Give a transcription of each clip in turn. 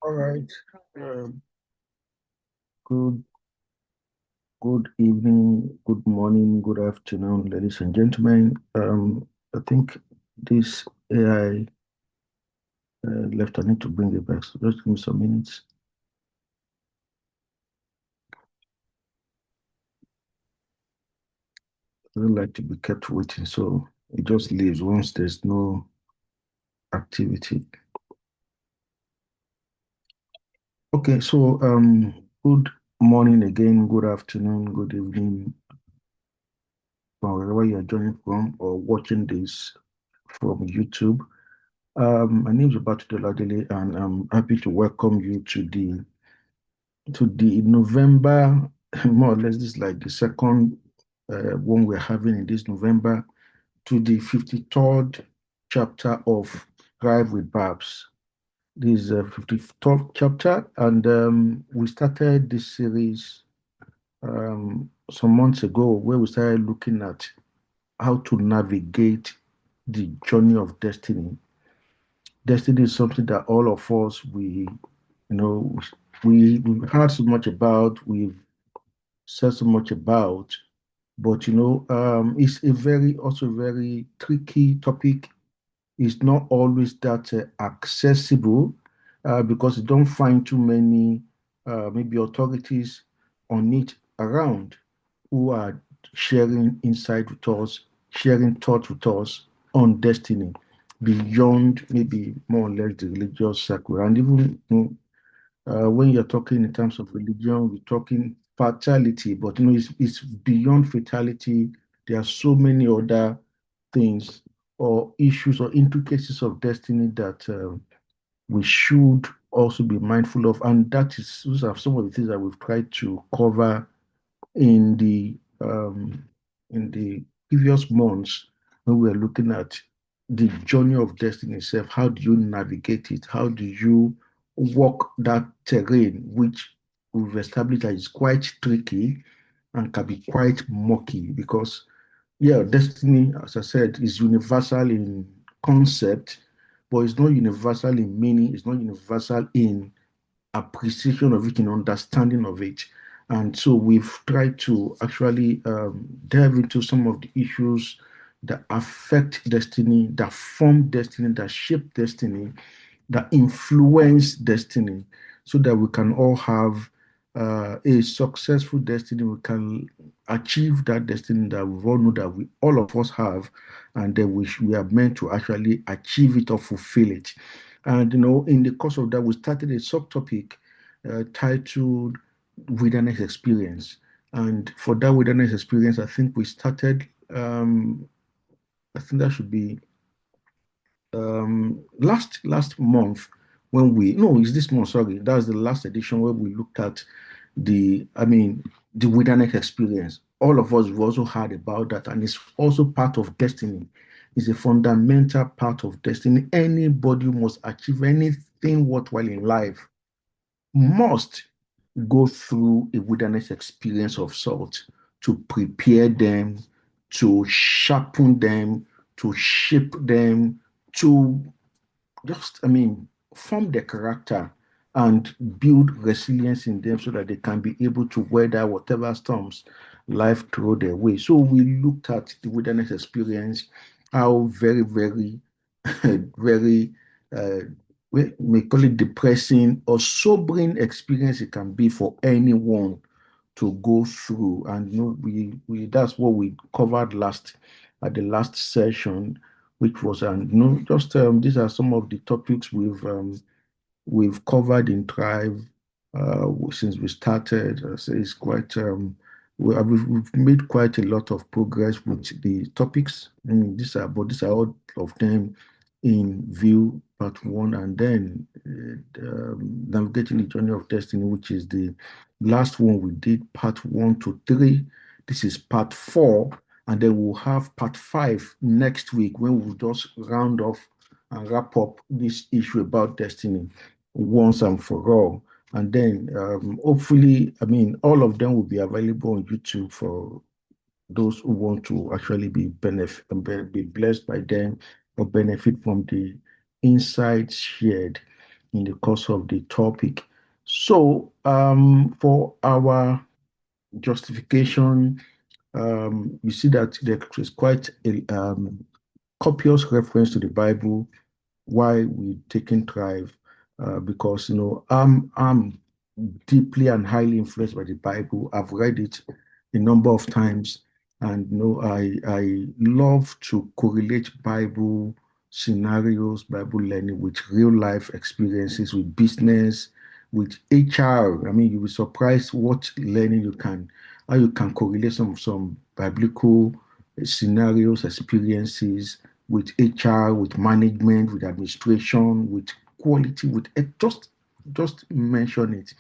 All right. Um, good good evening, good morning, good afternoon, ladies and gentlemen. I think this AI left. I need to bring it back. So just give me some minutes. I don't like to be kept waiting, so it just leaves once there's no activity. Okay, so good morning again, good afternoon, good evening, from wherever you're joining from or watching this from YouTube. My name is Oladele, and I'm happy to welcome you to the November, more or less, this is like the second one we're having in this November, to the 53rd chapter of Thrive with Babs. This is a 53rd chapter, and we started this series some months ago where we started looking at how to navigate the journey of destiny. Destiny is something that all of us you know we've heard so much about, we've said so much about, but it's a very also very tricky topic. It's not always that accessible because you don't find too many maybe authorities on it around who are sharing insight with us, sharing thoughts with us on destiny beyond maybe more or less the religious circle. And even when you're talking in terms of religion, we're talking fatality, but it's beyond fatality. There are so many other things or issues or intricacies of destiny that we should also be mindful of. And those are some of the things that we've tried to cover in the previous months when we were looking at the journey of destiny itself. How do you navigate it? How do you walk that terrain, which we've established that is quite tricky and can be quite murky because, yeah, destiny, as I said, is universal in concept, but it's not universal in meaning, it's not universal in appreciation of it, in understanding of it. And so we've tried to actually delve into some of the issues that affect destiny, that form destiny, that shape destiny, that influence destiny, so that we can all have a successful destiny. We can achieve that destiny that we all know that we all of us have, and that we are meant to actually achieve it or fulfill it. And in the course of that, we started a subtopic titled "Wilderness Experience." And for that wilderness experience, I think we started. I think that should be last month when we no it's this month, sorry, that's the last edition where we looked at the wilderness experience. All of us have also heard about that, and it's also part of destiny. It's a fundamental part of destiny. Anybody who must achieve anything worthwhile in life must go through a wilderness experience of sort to prepare them, to sharpen them, to shape them, to form their character and build resilience in them so that they can be able to weather whatever storms life throw their way. So we looked at the wilderness experience, how very, very, very, uh, we may call it depressing or sobering experience it can be for anyone to go through. And we that's what we covered last at the last session, which was and just these are some of the topics we've covered in Thrive since we started. So it's quite we've made quite a lot of progress with the topics. These are all of them in view part one, and then navigating the journey of destiny, which is the last one we did, part one to three. This is part four, and then we'll have part five next week when we'll just round off and wrap up this issue about destiny once and for all. And then hopefully, all of them will be available on YouTube for those who want to actually be blessed by them or benefit from the insights shared. in the course of the topic. So, for our justification, you see that there is quite a copious reference to the Bible why we taking Thrive, because I'm deeply and highly influenced by the Bible. I've read it a number of times, and I love to correlate Bible scenarios, Bible learning with real life experiences, with business, with HR. I mean, you'll be surprised what learning you can, how you can correlate some biblical scenarios, experiences with HR, with management, with administration, with quality, with just mention it.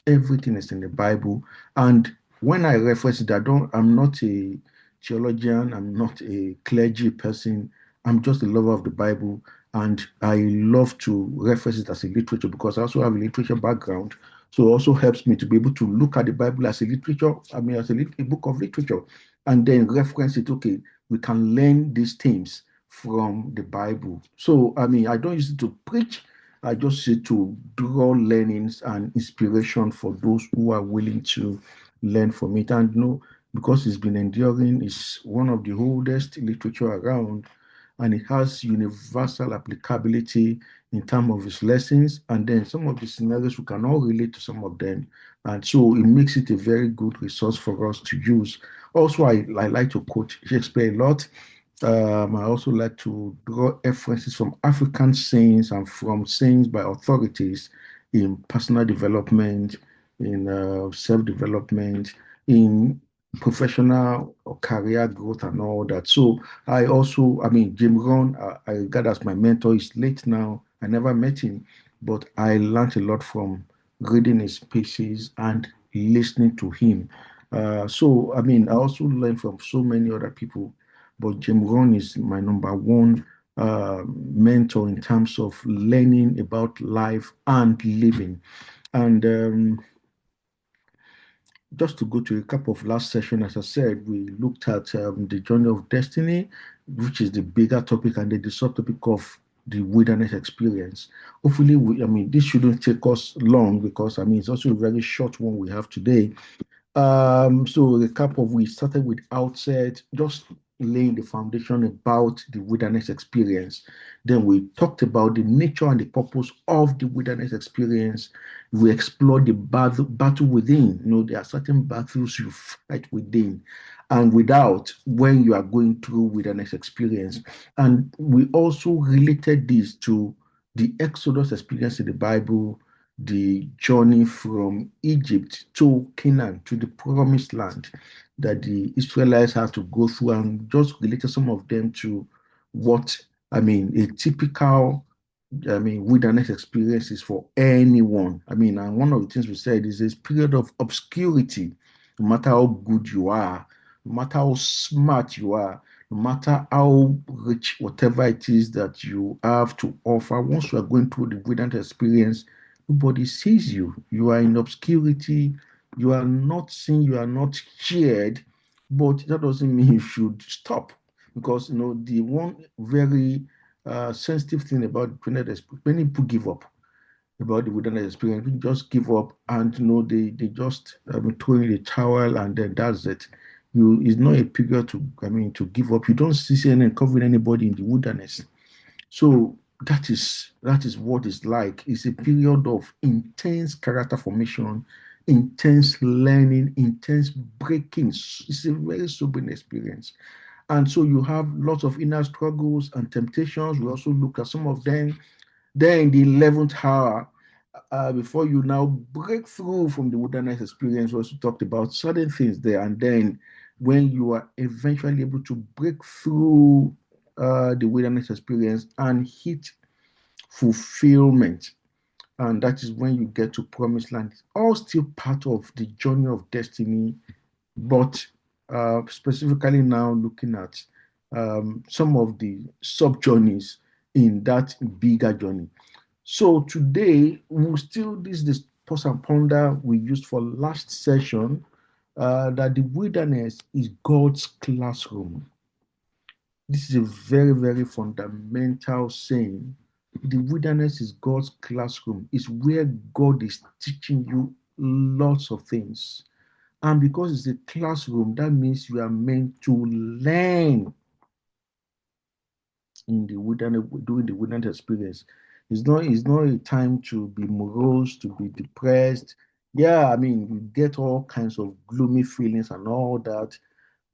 Everything is in the Bible. And when I reference it, I'm not a theologian, I'm not a clergy person, I'm just a lover of the Bible. And I love to reference it as a literature because I also have a literature background. So it also helps me to be able to look at the Bible as a literature, I mean, as a book of literature, and then reference it. Okay, we can learn these things from the Bible. So, I mean, I don't use it to preach, I just use it to draw learnings and inspiration for those who are willing to learn from it. And because it's been enduring, it's one of the oldest literature around, and it has universal applicability in terms of its lessons. And then some of the scenarios we can all relate to some of them. And so it makes it a very good resource for us to use. Also, I like to quote Shakespeare a lot. I also like to draw references from African sayings and from sayings by authorities in personal development, in self-development, in professional or career growth and all that. So I mean, Jim Rohn, I regard as my mentor. He's late now. I never met him, but I learned a lot from reading his pieces and listening to him. I mean, I also learned from so many other people, but Jim Rohn is my number one mentor in terms of learning about life and living. And just to go to a couple of last session, as I said, we looked at the journey of destiny, which is the bigger topic, and then the subtopic of the wilderness experience. Hopefully, I mean, this shouldn't take us long because I mean it's also a very short one we have today. So the recap of we started with outset, just laying the foundation about the wilderness experience. Then we talked about the nature and the purpose of the wilderness experience. We explored the battle within. There are certain battles you fight within and without when you are going through wilderness experience. And we also related this to the Exodus experience in the Bible, the journey from Egypt to Canaan, to the promised land that the Israelites had to go through, and just related some of them to what, I mean, a typical, I mean, wilderness experience is for anyone. I mean, and one of the things we said is this period of obscurity, no matter how good you are, no matter how smart you are, no matter how rich, whatever it is that you have to offer, once you are going through the wilderness experience, nobody sees you. You are in obscurity. You are not seen. You are not cheered. But that doesn't mean you should stop, because the one very sensitive thing about wilderness, many people give up about the wilderness experience. We just give up, and they just throw in the towel, and then that's it. It's not a period to, I mean, to give up. You don't see any covering anybody in the wilderness. So that is what it's like. It's a period of intense character formation, intense learning, intense breaking. It's a very sobering experience. And so you have lots of inner struggles and temptations. We also look at some of them. Then in the 11th hour, before you now break through from the wilderness experience, we also talked about certain things there. And then when you are eventually able to break through the wilderness experience and hit fulfillment, and that is when you get to promised land. It's all still part of the journey of destiny, but specifically now looking at some of the sub journeys in that bigger journey. So today we'll still, this is the pause and ponder we used for last session, that the wilderness is God's classroom. This is a very, very fundamental saying the wilderness is God's classroom. It's where God is teaching you lots of things. And because it's a classroom, that means you are meant to learn in the wilderness, during the wilderness experience. It's not a time to be morose, to be depressed. Yeah, I mean, you get all kinds of gloomy feelings and all that,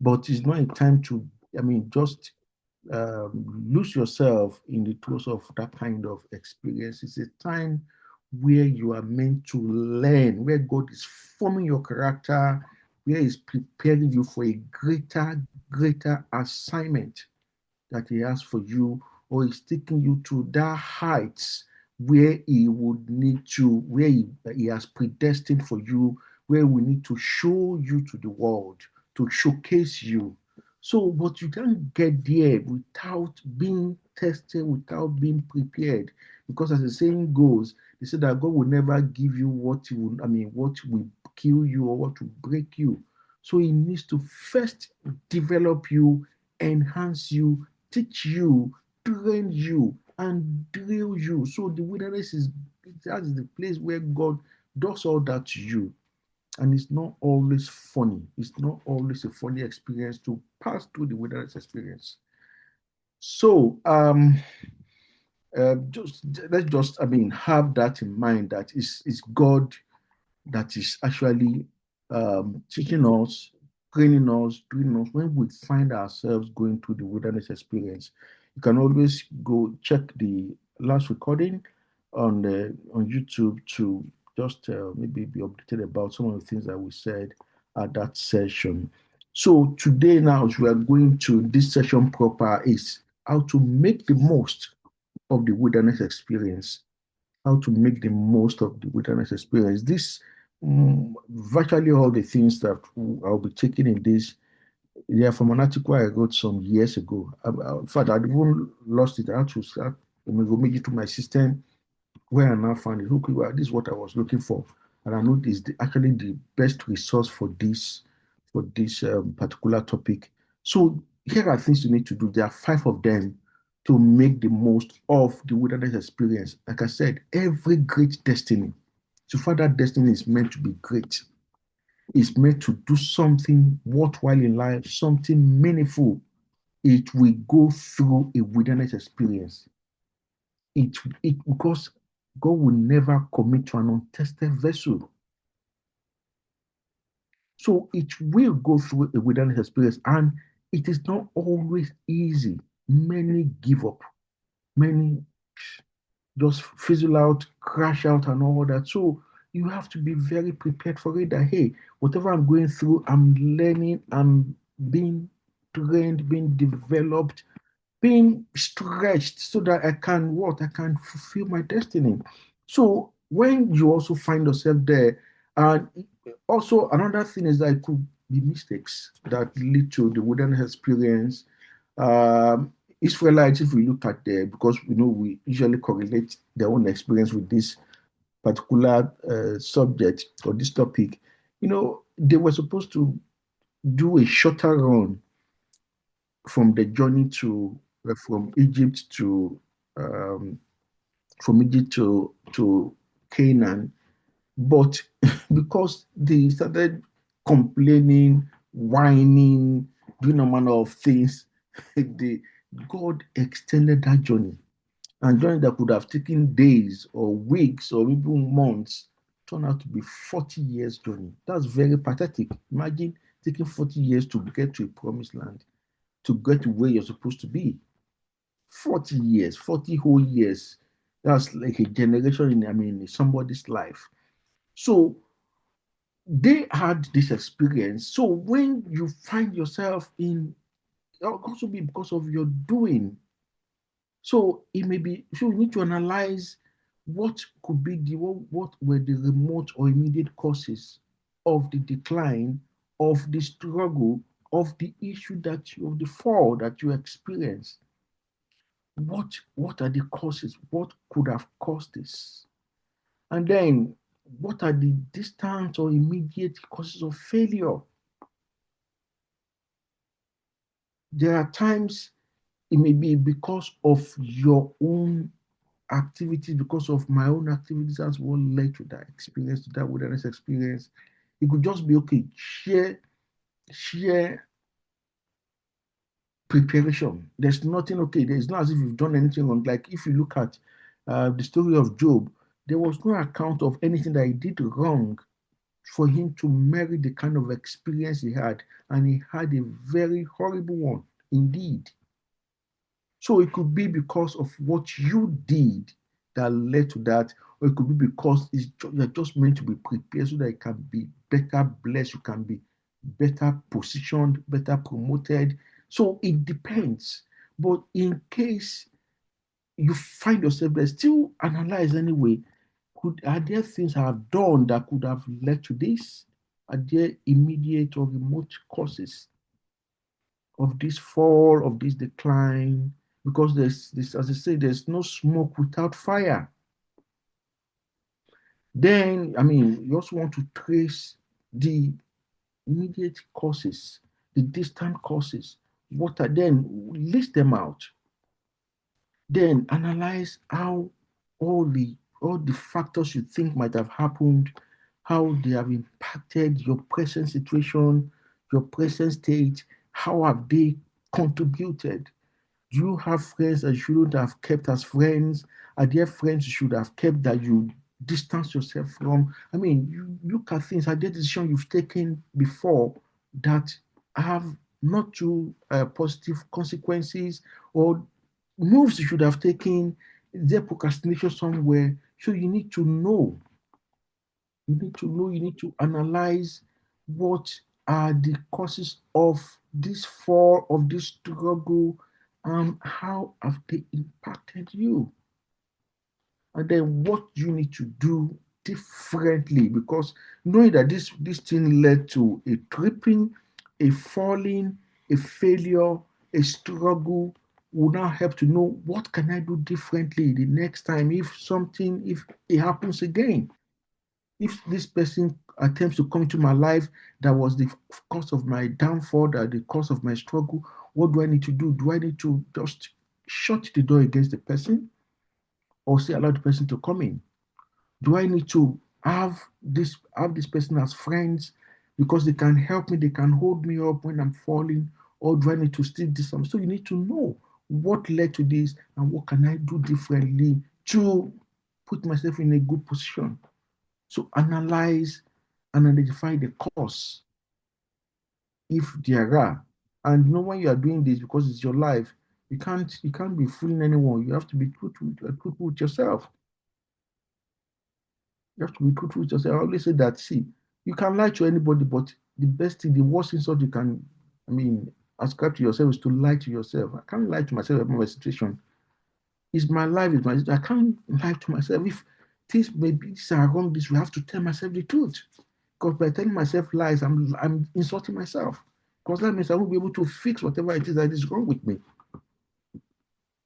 but it's not a time to, I mean, just lose yourself in the throes of that kind of experience. It's a time where you are meant to learn, where God is forming your character, where He's preparing you for a greater assignment that He has for you, or He's taking you to that heights where He would need to, where He has predestined for you, where we need to show you to the world, to showcase you. So, but you can't get there without being tested, without being prepared. Because as the saying goes, they say that God will never give you what He will, I mean, what will kill you or what will break you. So He needs to first develop you, enhance you, teach you, train you, and drill you. So the wilderness is that is the place where God does all that to you. And it's not always funny. It's not always a funny experience to pass through the wilderness experience. So just let's just I mean have that in mind that it's God that is actually teaching us, training us, doing us when we find ourselves going through the wilderness experience. You can always go check the last recording on YouTube to just maybe be updated about some of the things that we said at that session. So today now, as we are going to this session proper, is how to make the most of the wilderness experience, how to make the most of the wilderness experience. This virtually all the things that I'll be taking in this, they are from an article I wrote some years ago. In fact, I'd even lost it. I had to start go make it to my system where I now found it. Okay, well, this is what I was looking for, and I know this is actually the best resource for this particular topic. So here are things you need to do. There are five of them to make the most of the wilderness experience. Like I said, every great destiny, so far that destiny is meant to be great. It's meant to do something worthwhile in life, something meaningful. It will go through a wilderness experience. It because God will never commit to an untested vessel. So it will go through a wilderness experience, and it is not always easy. Many give up, many just fizzle out, crash out, and all that. So you have to be very prepared for it that, hey, whatever I'm going through, I'm learning, I'm being trained, being developed, being stretched so that I can what? I can fulfill my destiny. So when you also find yourself there, and also another thing is that it could be mistakes that lead to the wilderness experience. Um, Israelites, if we look at there, because we usually correlate their own experience with this particular subject or this topic, they were supposed to do a shorter run from the journey to from Egypt to um, Canaan, but because they started complaining, whining, doing a manner of things, they God extended that journey. And journey that could have taken days or weeks or even months turned out to be 40 years journey. That's very pathetic. Imagine taking 40 years to get to a promised land, to get to where you're supposed to be. 40 years, 40 whole years. That's like a generation in somebody's life. So they had this experience. So when you find yourself in, it'll also be because of your doing. So it may be, so you need to analyze what could be what were the remote or immediate causes of the decline, of the struggle, of the issue of the fall that you experienced. What are the causes? What could have caused this? And then what are the distant or immediate causes of failure? There are times it may be because of your own activities, because of my own activities, that's what led to that experience, to that wilderness experience. It could just be okay, share preparation. There's nothing okay. There's not as if you've done anything wrong. Like if you look at the story of Job, there was no account of anything that he did wrong for him to merit the kind of experience he had. And he had a very horrible one indeed. So it could be because of what you did that led to that, or it could be because you're just meant to be prepared so that you can be better blessed, you can be better positioned, better promoted. So it depends. But in case you find yourself there, still analyze anyway. Are there things I have done that could have led to this? Are there immediate or remote causes of this fall, of this decline? Because there's this, as I say, there's no smoke without fire. Then, I mean, you also want to trace the immediate causes, the distant causes. What are then? List them out. Then analyze how all the all the factors you think might have happened, how they have impacted your present situation, your present state, how have they contributed? Do you have friends that you shouldn't have kept as friends? Are there friends you should have kept that you distance yourself from? I mean, you look at things, are there decisions you've taken before that have not too positive consequences, or moves you should have taken? Is there procrastination somewhere? So you need to know. You need to analyze what are the causes of this fall, of this struggle, and how have they impacted you? And then what you need to do differently, because knowing that this thing led to a tripping, a falling, a failure, a struggle will now help to know what can I do differently the next time if it happens again. If this person attempts to come into my life that was the cause of my downfall, that the cause of my struggle, what do I need to do? Do I need to just shut the door against the person, or say allow the person to come in? Do I need to have this person as friends because they can help me, they can hold me up when I'm falling, or do I need to still do something? So you need to know what led to this and what can I do differently to put myself in a good position. So analyze and identify the cause if there are. And you know when you are doing this because it's your life, you can't be fooling anyone. You have to be truthful with yourself. You have to be truthful with yourself. I always say that, see, you can lie to anybody, but the best thing, the worst insult you can, I mean, ascribe to yourself is to lie to yourself. I can't lie to myself about my situation. It's my life, it's my I can't lie to myself. If things maybe these are wrong, this we have to tell myself the truth. Because by telling myself lies, I'm insulting myself. Because that means I won't be able to fix whatever it is that is wrong with me.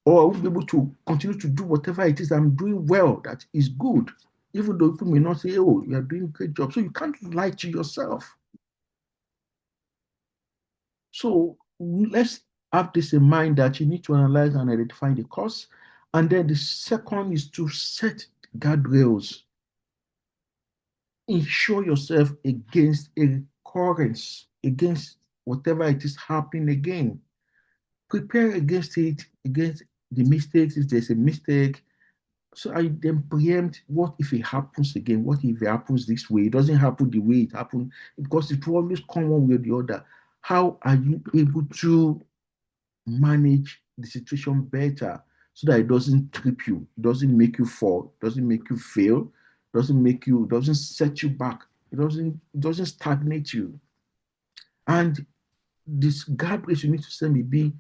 Or I won't be able to continue to do whatever it is I'm doing well that is good. Even though people may not say, oh, you're doing a great job. So you can't lie to yourself. So let's have this in mind that you need to analyze and identify the cause. And then the second is to set guardrails. Insure yourself against a recurrence, against whatever it is happening again. Prepare against it, against the mistakes if there's a mistake. So I then preempt, what if it happens again? What if it happens this way? It doesn't happen the way it happened, because it will always come one way or the other. How are you able to manage the situation better so that it doesn't trip you, doesn't make you fall, doesn't make you fail, doesn't set you back, it doesn't stagnate you. And this guardrails you need to send me be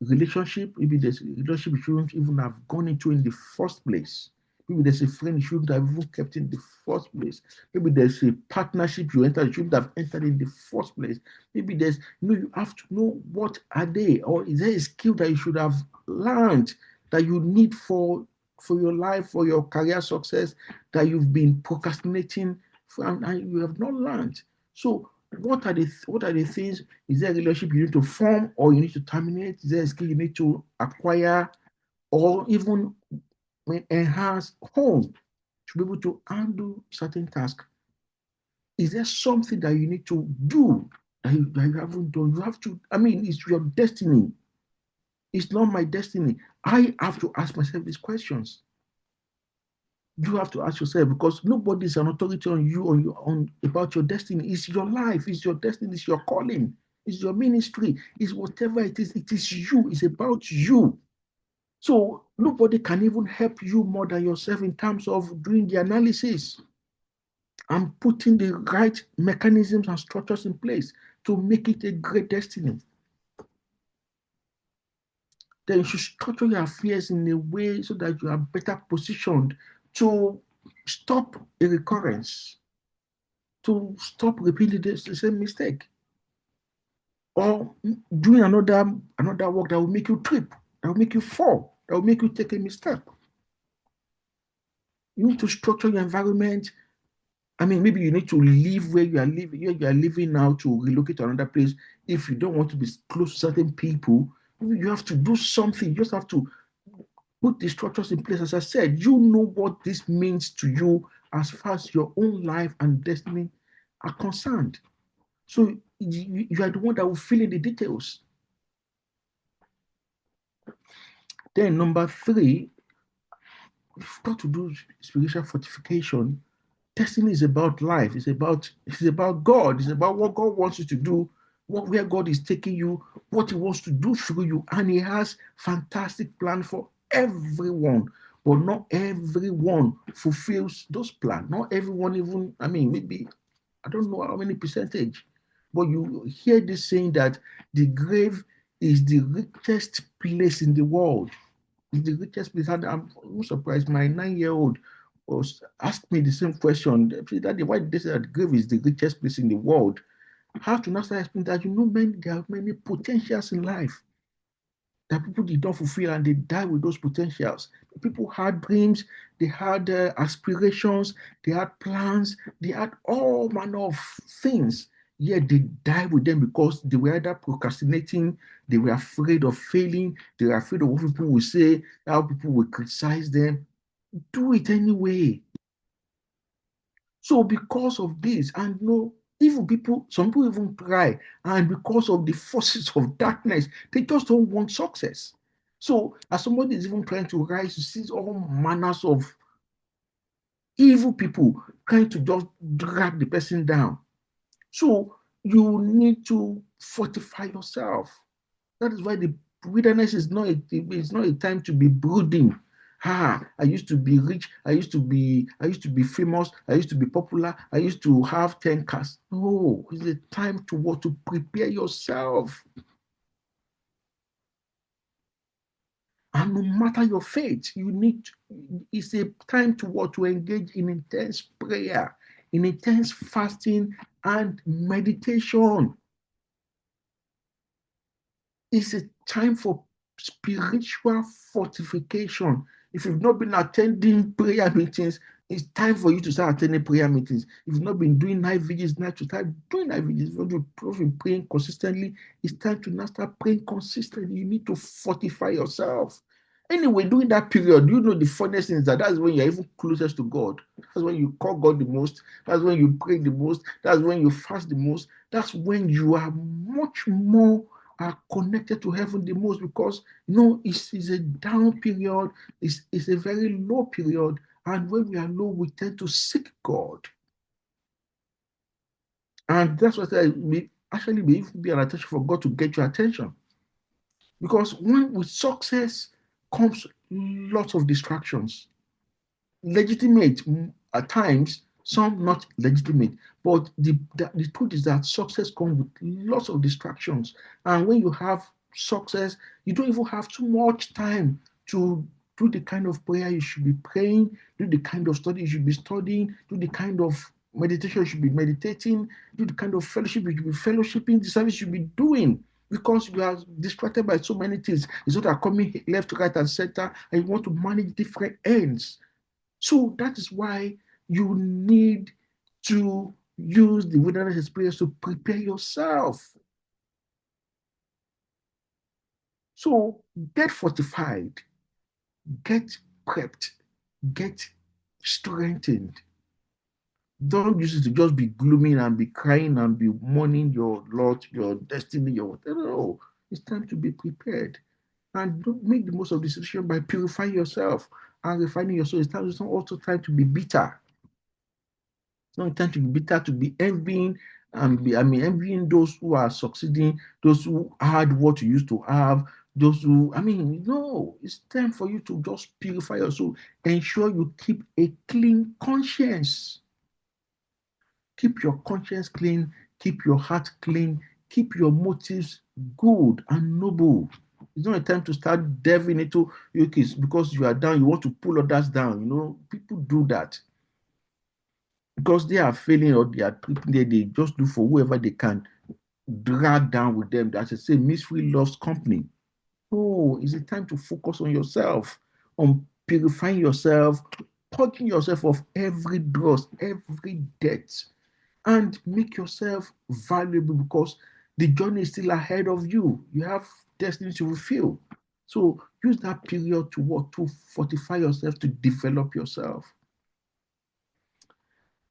relationship. Maybe there's a relationship you shouldn't even have gone into in the first place. Maybe there's a friend you shouldn't have even kept in the first place. Maybe there's a partnership you shouldn't have entered in the first place. Maybe you have to know what are they, or is there a skill that you should have learned that you need for your life, for your career success, that you've been procrastinating and you have not learned. So what are the things? Is there a relationship you need to form or you need to terminate? Is there a skill you need to acquire? Or even enhance home to be able to handle certain tasks. Is there something that you need to do that you haven't done? You have to, I mean, it's your destiny. It's not my destiny. I have to ask myself these questions. You have to ask yourself because nobody is an authority on you on about your destiny. It's your life, it's your destiny, it's your calling, it's your ministry, it's whatever it is. It is you. It's about you. So nobody can even help you more than yourself in terms of doing the analysis and putting the right mechanisms and structures in place to make it a great destiny. Then you should structure your affairs in a way so that you are better positioned to stop a recurrence, to stop repeating the same mistake, or doing another work that will make you trip, that will make you fall, that will make you take a misstep. You need to structure your environment. I mean, maybe you need to leave where you are living now to relocate to another place. If you don't want to be close to certain people, you have to do something. You just have to put the structures in place. As I said, you know what this means to you as far as your own life and destiny are concerned. So you are the one that will fill in the details. Then number three, you've got to do spiritual fortification. Destiny is about life. It's about God. It's about what God wants you to do, where God is taking you, what He wants to do through you, and He has fantastic plan for everyone. But not everyone fulfills those plans. Not everyone even. I mean, maybe I don't know how many percentage, but you hear this saying that the grave is the richest place in the world. It's the richest place. And I'm surprised. My 9-year-old was asked me the same question. Daddy, why did they say that the grave is the richest place in the world? I have to now start explaining that there are many potentials in life that people did not fulfill and they die with those potentials. People had dreams, they had aspirations, they had plans, they had all manner of things. Yet they died with them because they were either procrastinating, they were afraid of failing, they were afraid of what people will say, how people will criticize them. Do it anyway. So because of this, and even some people even try, and because of the forces of darkness, they just don't want success. So as somebody is even trying to rise, you see all manners of evil people trying to just drag the person down. So you need to fortify yourself. That is why the wilderness is not a time to be brooding. I used to be rich. I used to be famous. I used to be popular. I used to have 10 cars. No, it's a time to what to prepare yourself. And no matter your faith, it's a time to what to engage in intense prayer, in intense fasting and meditation. It's a time for spiritual fortification. If you've not been attending prayer meetings, it's time for you to start attending prayer meetings. If you've not been doing night vigils, now to start doing night vigils. If you've been praying consistently, it's time to now start praying consistently. You need to fortify yourself. Anyway, during that period, the funniest thing is that's when you're even closest to God. That's when you call God the most. That's when you pray the most. That's when you fast the most. That's when you are much more are connected to heaven the most because it's a down period, it's a very low period, and when we are low, we tend to seek God, and that's what I may actually be an attention for God to get your attention, because when with success comes lots of distractions, legitimate at times, some not legitimate. But the truth is that success comes with lots of distractions. And when you have success, you don't even have too much time to do the kind of prayer you should be praying, do the kind of study you should be studying, do the kind of meditation you should be meditating, do the kind of fellowship you should be fellowshipping, the service you should be doing because you are distracted by so many things. It's not that coming left, right, and center, and you want to manage different ends. So that is why you need to use the wilderness experience to prepare yourself. So get fortified, get prepped, get strengthened. Don't use it to just be glooming and be crying and be mourning your lot, your destiny, your whatever. No, it's time to be prepared and don't make the most of the situation by purifying yourself and refining your soul. It's not also time to be bitter. It's not time to be bitter, to be envying and be, I mean, envying those who are succeeding, those who had what you used to have, those who, I mean, no, it's time for you to just purify your soul. Ensure you keep a clean conscience. Keep your conscience clean, keep your heart clean, keep your motives good and noble. It's not a time to start delving into your case because you are down, you want to pull others down. You know, people do that because they are failing or they are tripping there, they just do for whoever they can drag down with them. As I say, misery loves company. Oh, it's a time to focus on yourself, on purifying yourself, purging yourself of every dross, every debt, and make yourself valuable because the journey is still ahead of you. You have destiny to fulfill. So use that period to what to fortify yourself, to develop yourself.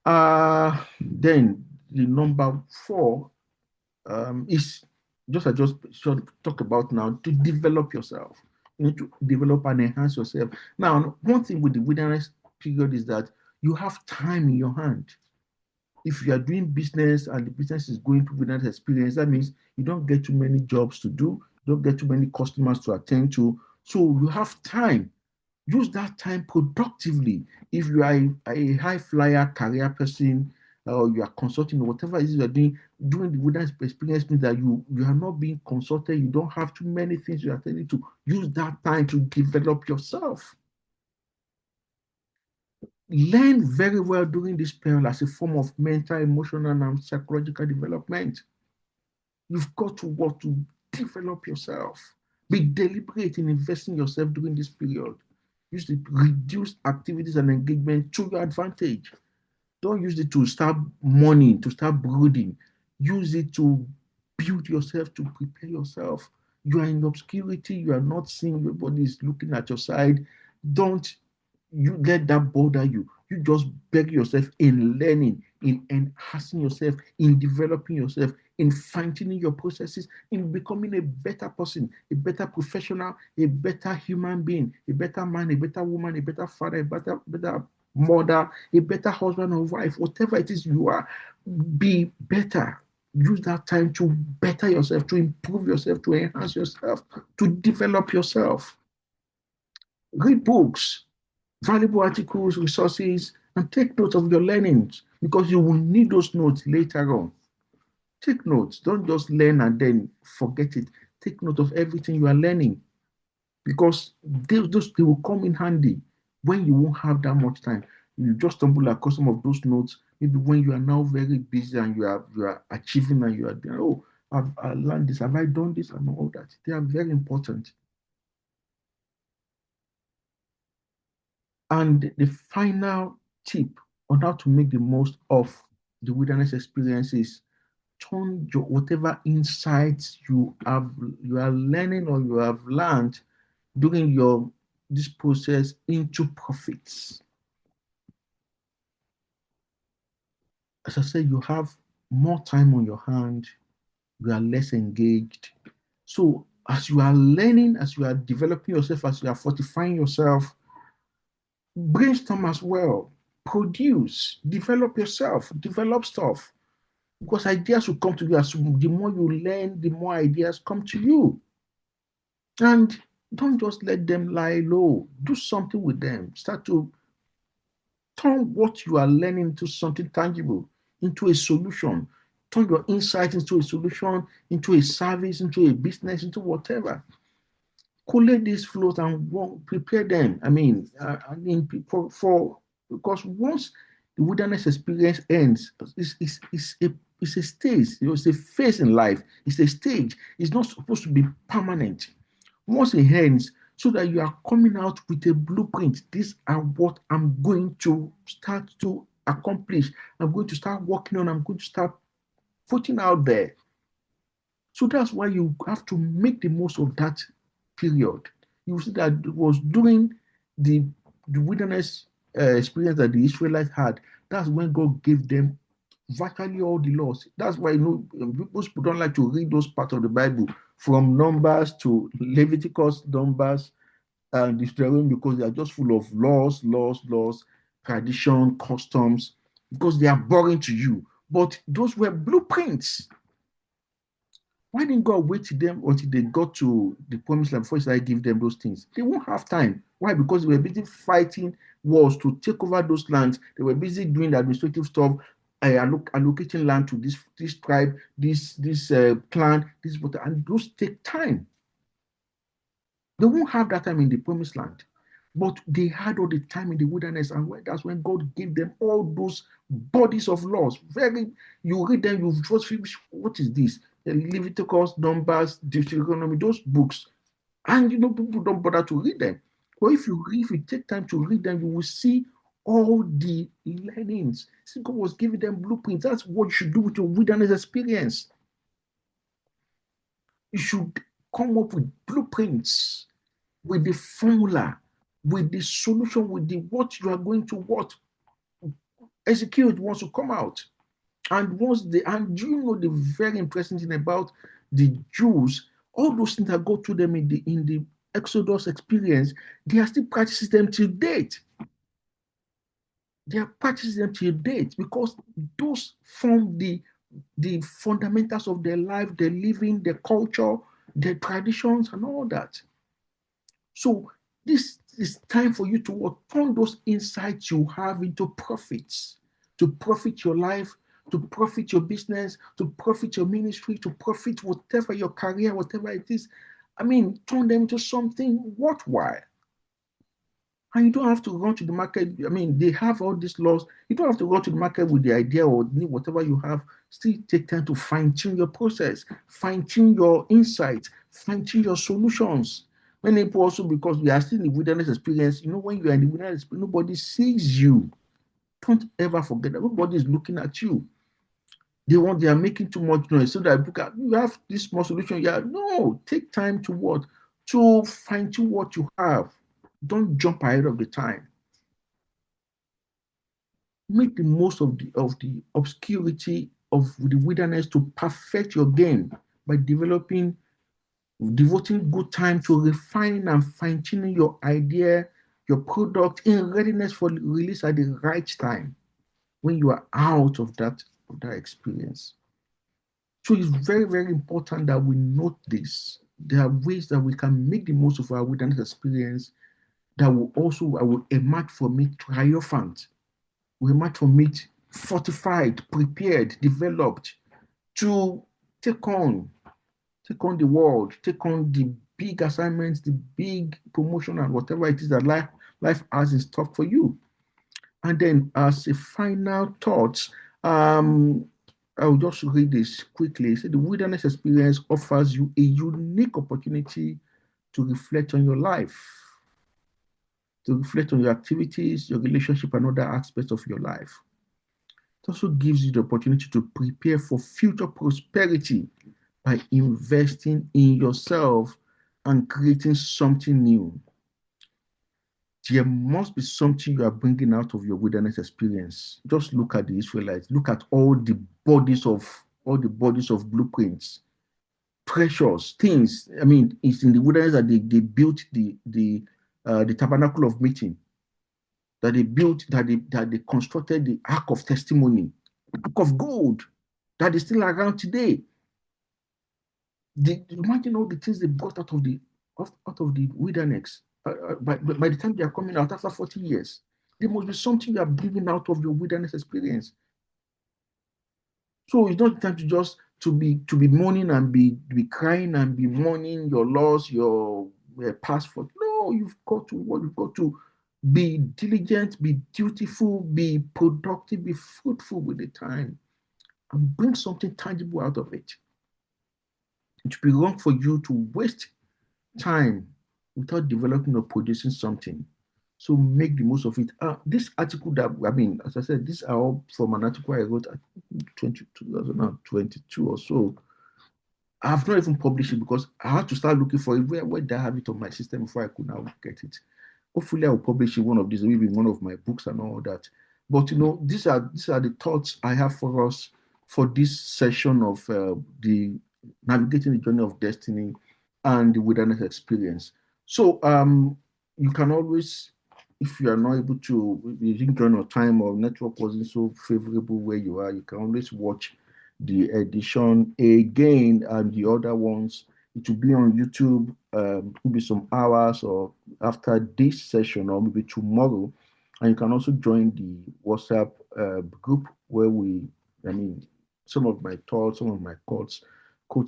Then the number four is just I just should talk about now to develop yourself. You need to develop and enhance yourself. Now, one thing with the wilderness period is that you have time in your hand. If you are doing business and the business is going through wilderness experience, that means you don't get too many jobs to do, you don't get too many customers to attend to. So you have time. Use that time productively. If you are a high flyer career person, or you are consulting or whatever it is you are doing, during the wilderness experience means that you are not being consulted, you don't have too many things you are attending to. Use that time to develop yourself. Learn very well during this period as a form of mental, emotional, and psychological development. You've got to work to develop yourself. Be deliberate in investing yourself during this period. Use the reduce activities and engagement to your advantage. Don't use it to start mourning, to start brooding. Use it to build yourself, to prepare yourself. You are in obscurity, you are not seeing everybody is looking at your side. Don't you let that bother you. You just bury yourself in learning, in enhancing yourself, in developing yourself, in fine-tuning your processes, in becoming a better person, a better professional, a better human being, a better man, a better woman, a better father, a better mother, a better husband or wife, whatever it is you are, be better. Use that time to better yourself, to improve yourself, to enhance yourself, to develop yourself. Read books, valuable articles, resources, and take note of your learnings because you will need those notes later on. Take notes. Don't just learn and then forget it. Take note of everything you are learning because they will come in handy when you won't have that much time. You just stumble across some of those notes, maybe when you are now very busy and you are achieving and you are there. Oh, I learned this. Have I done this and all that? They are very important. And the final tip on how to make the most of the wilderness experience is turn your whatever insights you are learning or you have learned during your this process into profits. As I said, you have more time on your hand, you are less engaged. So as you are learning, as you are developing yourself, as you are fortifying yourself, brainstorm as well, produce, develop yourself, develop stuff. Because ideas will come to you as the more you learn, the more ideas come to you. And don't just let them lie low. Do something with them. Start to turn what you are learning into something tangible, into a solution. Turn your insight into a solution, into a service, into a business, into whatever. Collate these flows and prepare them. I mean, for because once the wilderness experience ends, it's a stage. It's a phase in life. It's a stage. It's not supposed to be permanent. Once it ends, so that you are coming out with a blueprint. These are what I'm going to start to accomplish. I'm going to start working on. I'm going to start putting out there. So that's why you have to make the most of that period. You see that it was during the the wilderness experience that the Israelites had, that's when God gave them virtually all the laws. That's why people don't like to read those parts of the Bible from Numbers to Leviticus, Numbers, and Deuteronomy because they are just full of laws, tradition, customs, because they are boring to you. But those were blueprints. Why didn't God wait to them until they got to the promised land before He started giving them those things? They won't have time. Why? Because they were busy fighting wars to take over those lands. They were busy doing the administrative stuff, allocating land to this tribe, this clan, this, and those take time. They won't have that time in the promised land. But they had all the time in the wilderness, and that's when God gave them all those bodies of laws. Very, you read them, you just feel, what is this? The Leviticus, Numbers, Deuteronomy, those books, and people don't bother to read them. But if you take time to read them, you will see all the learnings. See, God was giving them blueprints. That's what you should do with your wilderness experience. You should come up with blueprints, with the formula, with the solution, with the what you are going to what execute once you come out. And you know the very interesting thing about the Jews, all those things that go through them in the Exodus experience, they are still practicing them till date. They are practicing them till date because those form the fundamentals of their life, their living, their culture, their traditions, and all that. So this is time for you to turn those insights you have into profits, to profit your life, to profit your business, to profit your ministry, to profit whatever your career, whatever it is. I mean, turn them into something worthwhile. And you don't have to run to the market. I mean, they have all these laws. You don't have to run to the market with the idea or whatever you have. Still take time to fine tune your process, fine tune your insights, fine tune your solutions. Many people also, because we are still in the wilderness experience, when you are in the wilderness experience, nobody sees you. Don't ever forget that nobody is looking at you. They are making too much noise so that you have this small solution. Yeah, no, take time to what? To fine tune what you have. Don't jump ahead of the time. Make the most of the obscurity of the wilderness to perfect your game by devoting good time to refining and fine-tuning your idea, your product in readiness for release at the right time when you are out of that experience. So it's very, very important that we note this. There are ways that we can make the most of our wilderness experience that will emerge from it triumphant. We emerge from it fortified, prepared, developed to take on take on the world, take on the big assignments, the big promotion, and whatever it is that life has in stock for you. And then, as a final thought, I'll just read this quickly. So the wilderness experience offers you a unique opportunity to reflect on your life, to reflect on your activities, your relationship, and other aspects of your life. It also gives you the opportunity to prepare for future prosperity by investing in yourself and creating something new. There must be something you are bringing out of your wilderness experience. Just look at the Israelites. Look at all the bodies of blueprints, treasures, things. I mean, it's in the wilderness that they built the tabernacle of meeting, that they constructed the ark of testimony, book of gold that is still around today. Imagine all the things they brought out of the wilderness. By the time they are coming out after 40 years, there must be something you are bringing out of your wilderness experience. So it's not the time to be mourning and be crying and be mourning your loss, your passport. No, you've got to be diligent, be dutiful, be productive, be fruitful with the time, and bring something tangible out of it. It would be wrong for you to waste time without developing or producing something. So make the most of it. This article as I said, these are all from an article I wrote at 2022 or so. I have not even published it because I had to start looking for it. Where did I have it on my system before I could now get it? Hopefully, I'll publish in one of these, maybe in one of my books and all that. But these are the thoughts I have for us for this session of the navigating the journey of destiny and the wilderness experience. So you can always, if you are not able to, you didn't join on time or network wasn't so favorable where you are, you can always watch the edition again and the other ones. It will be on YouTube, maybe some hours or after this session or maybe tomorrow. And you can also join the WhatsApp group where I mean, some of my thoughts, some of my quotes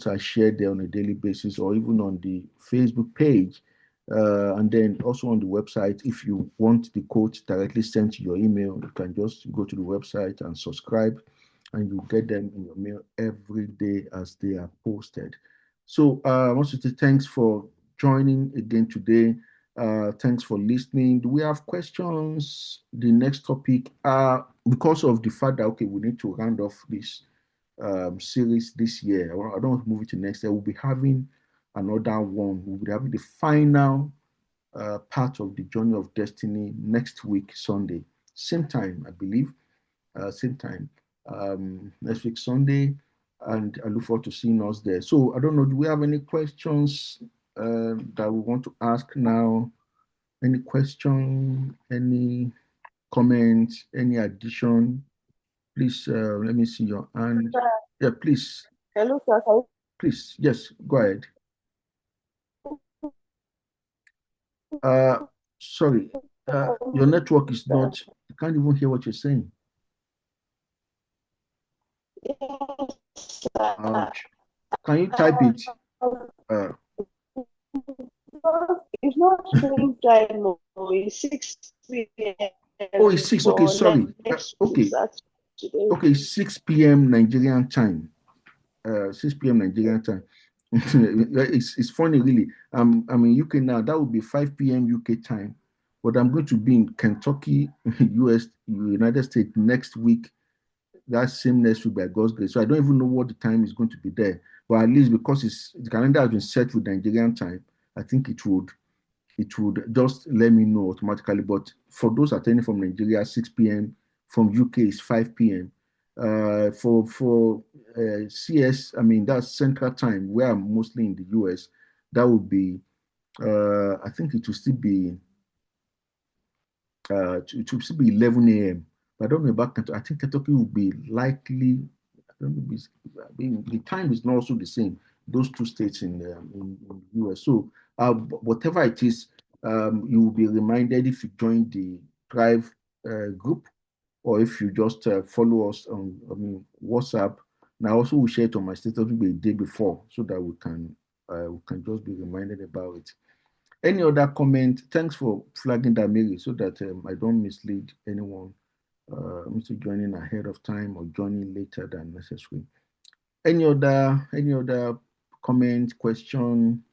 are shared there on a daily basis or even on the Facebook page. And then also on the website, if you want the quotes directly sent to your email, you can just go to the website and subscribe, and you get them in your mail every day as they are posted. So I want to say thanks for joining again today. Thanks for listening. Do we have questions? The next topic, because of the fact that okay, we need to round off this series this year. I don't want to move it to next year. We'll be having another one. We'll be having the final part of the journey of destiny next week, Sunday, same time, I believe, same time, next week, Sunday. And I look forward to seeing us there. So I don't know, do we have any questions that we want to ask now? Any question, any comment, any addition? Please let me see your hand. Yeah, please, Hello, sir. please. Yes, go ahead. Uh, sorry, your network is not, I can't even hear what you're saying. Yes, sir. Ouch. Can you type it? Uh, It's not showing time. It's 6 oh, it's p.m. 6. Okay, for sorry. next week, Okay, Saturday. okay, 6 p.m. Nigerian time. 6 p.m. Nigerian time. It's funny, really. I'm in UK now. That would be 5 p.m. UK time. But I'm going to be in Kentucky, US, United States next week. That same next week by God's grace. So I don't even know what the time is going to be there. But at least because the calendar has been set with Nigerian time, I think it would just let me know automatically. But for those attending from Nigeria, 6 p.m. From UK is 5 p.m. For CS, I mean that's Central Time, where I'm mostly in the US. That would be, I think it will still be, it will still be 11 a.m. But I don't know about Kentucky. I think Kentucky will be likely. I don't know. I mean, the time is not also the same. Those two states in the US. So whatever it is, you will be reminded if you join the Thrive group or if you just follow us on WhatsApp. And I also will share it on my status maybe a day before so that we can just be reminded about it. Any other comment? Thanks for flagging that, Mary, so that I don't mislead anyone into joining ahead of time or joining later than necessary. Any other comment, question?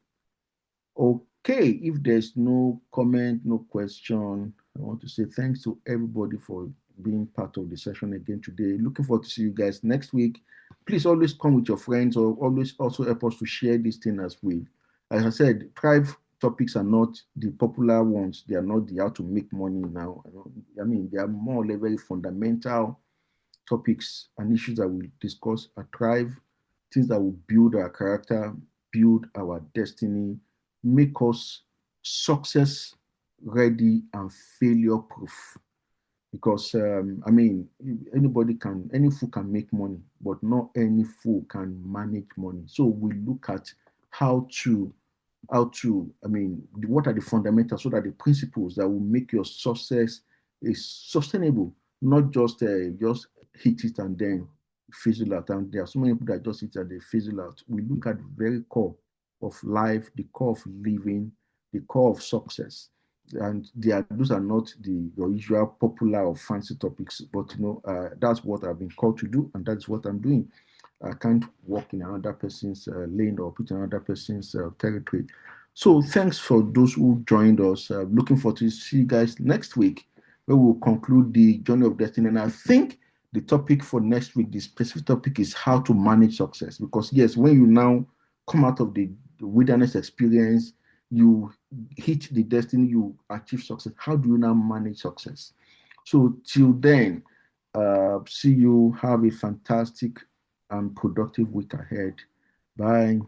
Okay, if there's no comment, no question, I want to say thanks to everybody for being part of the session again today. Looking forward to see you guys next week. Please always come with your friends or always also help us to share this thing as we. As I said, Thrive topics are not the popular ones. They are not the how to make money now. I mean, they are more or less very fundamental topics and issues that we discuss at Thrive, things that will build our character, build our destiny, make us success ready and failure proof. Because I mean, any fool can make money, but not any fool can manage money. So we look at how to I mean, what are the fundamentals, so that the principles that will make your success is sustainable, not just hit it and then fizzle out. And there are so many people that just hit it and they fizzle out. We look at the very core of life, the core of living, the core of success. And those are not your usual popular or fancy topics, but that's what I've been called to do, and that's what I'm doing. I can't walk in another person's lane or put in another person's territory. So thanks for those who joined us. Looking forward to see you guys next week, where we'll conclude the journey of destiny. And I think the topic for next week, the specific topic, is how to manage success. Because yes, when you now come out of the wilderness experience, you hit the destiny, you achieve success. How do you now manage success? So till then, see you. Have a fantastic and productive week ahead. Bye.